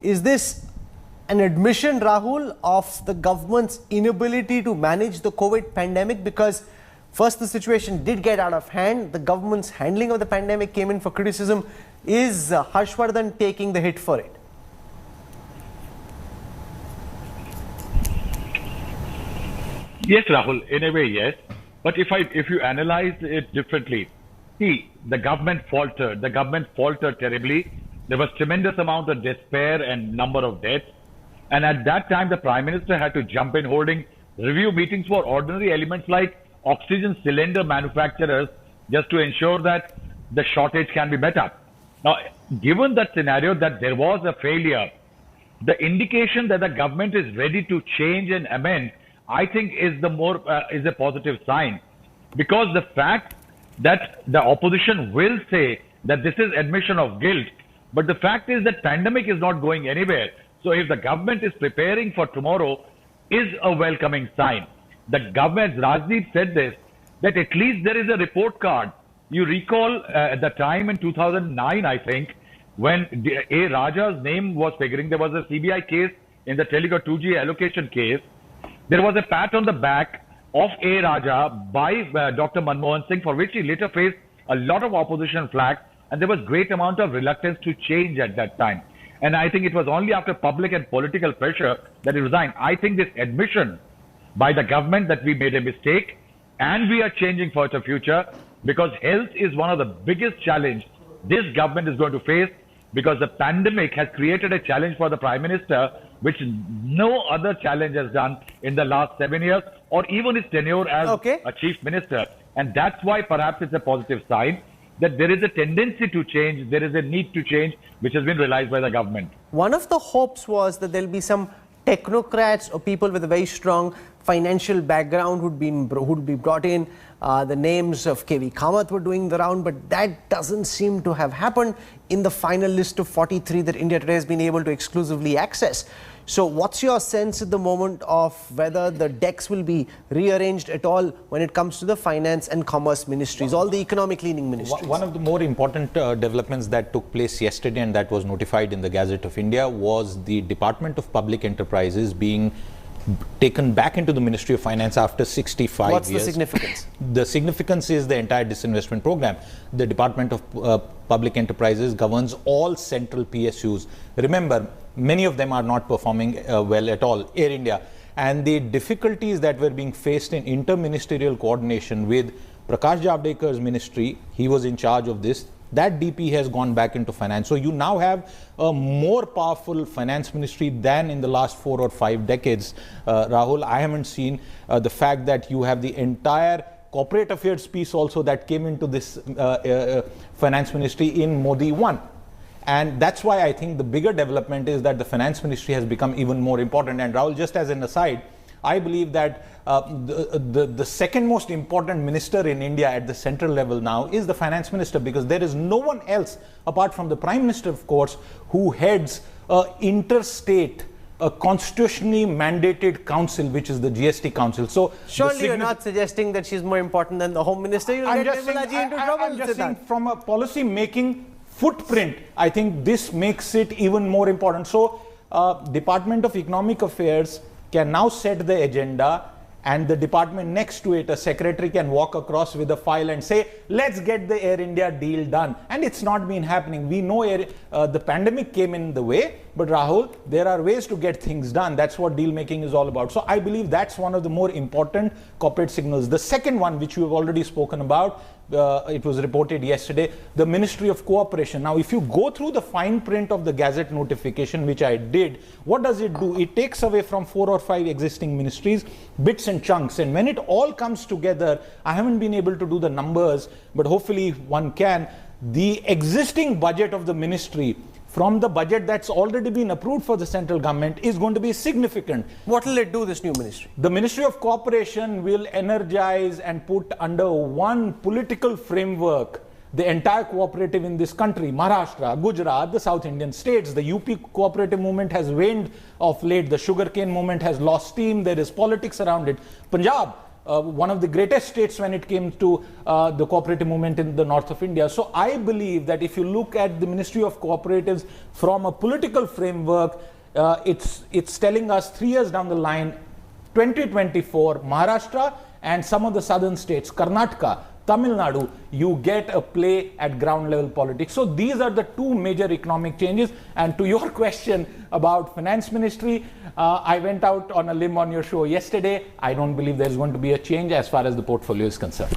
Is this an admission, Rahul, of the government's inability to manage the COVID pandemic? Because first, the situation did get out of hand. The government's handling of the pandemic came in for criticism. Is Harshvardhan taking the hit for it? Yes, Rahul, in a way, yes. But if you analyze it differently, see, the government faltered. The government faltered terribly. There was tremendous amount of despair and number of deaths. And at that time, the Prime Minister had to jump in, holding review meetings for ordinary elements like oxygen cylinder manufacturers, just to ensure that the shortage can be met up. Now, given that scenario that there was a failure, the indication that the government is ready to change and amend, I think is a positive sign, because the fact that the opposition will say that this is admission of guilt, but the fact is that pandemic is not going anywhere. So if the government is preparing for tomorrow, is a welcoming sign. The government, Rajdeep said this, that at least there is a report card. You recall at the time in 2009, I think, when A. Raja's name was figuring, there was a CBI case in the Telecom 2G allocation case. There was a pat on the back of A. Raja by Dr. Manmohan Singh, for which he later faced a lot of opposition flack, and there was great amount of reluctance to change at that time. And I think it was only after public and political pressure that he resigned. I think this admission by the government that we made a mistake and we are changing for the future, because health is one of the biggest challenge this government is going to face, because the pandemic has created a challenge for the Prime Minister, which no other challenge has done in the last 7 years, or even his tenure as a Chief Minister. And that's why perhaps it's a positive sign that there is a tendency to change, there is a need to change, which has been realized by the government. One of the hopes was that there'll be some technocrats or people with a very strong financial background who'd be brought in. The names of KV Kamath were doing the round, but that doesn't seem to have happened in the final list of 43 that India Today has been able to exclusively access. So what's your sense at the moment of whether the decks will be rearranged at all when it comes to the finance and commerce ministries, all the economic leaning ministries? One of the more important developments that took place yesterday and that was notified in the Gazette of India was the Department of Public Enterprises being taken back into the Ministry of Finance after 65 years. What's the significance? The significance is the entire disinvestment program. The Department of Public Enterprises governs all central PSUs. Remember, many of them are not performing well at all. Air India. And the difficulties that were being faced in interministerial coordination with Prakash Javadekar ministry, he was in charge of this. That DP has gone back into finance. So you now have a more powerful finance ministry than in the last 4 or 5 decades. Rahul, I haven't seen the fact that you have the entire corporate affairs piece also that came into this finance ministry in Modi 1. And that's why I think the bigger development is that the finance ministry has become even more important. And Rahul, just as an aside, I believe that the second most important minister in India at the central level now is the finance minister, because there is no one else apart from the Prime Minister, of course, who heads interstate a constitutionally mandated council, which is the GST Council. So surely you're not suggesting that she's more important than the Home Minister. You'll get Nirmala ji into trouble. I'm just saying, from a policy making footprint, I think this makes it even more important. So Department of Economic Affairs can now set the agenda, and the department next to it, a secretary, can walk across with a file and say, let's get the Air India deal done. And it's not been happening. We know the pandemic came in the way, but Rahul, there are ways to get things done. That's what deal making is all about. So I believe that's one of the more important corporate signals. The second one, which you have already spoken about, it was reported yesterday, the Ministry of Cooperation. Now, if you go through the fine print of the Gazette notification, which I did, what does it do? It takes away from 4 or 5 existing ministries bits and chunks. And when it all comes together, I haven't been able to do the numbers, but hopefully one can. The existing budget of the ministry from the budget that's already been approved for the central government is going to be significant. What will it do, this new ministry? The Ministry of Cooperation will energize and put under one political framework the entire cooperative in this country. Maharashtra, Gujarat, the South Indian states. The UP cooperative movement has waned of late. The sugarcane movement has lost steam. There is politics around it. Punjab, one of the greatest states when it came to the cooperative movement in the north of India. So I believe that if you look at the Ministry of Cooperatives from a political framework, it's telling us 3 years down the line, 2024, Maharashtra and some of the southern states, Karnataka, Tamil Nadu, you get a play at ground level politics. So these are the two major economic changes. And to your question about finance ministry, I went out on a limb on your show yesterday. I don't believe there's going to be a change as far as the portfolio is concerned.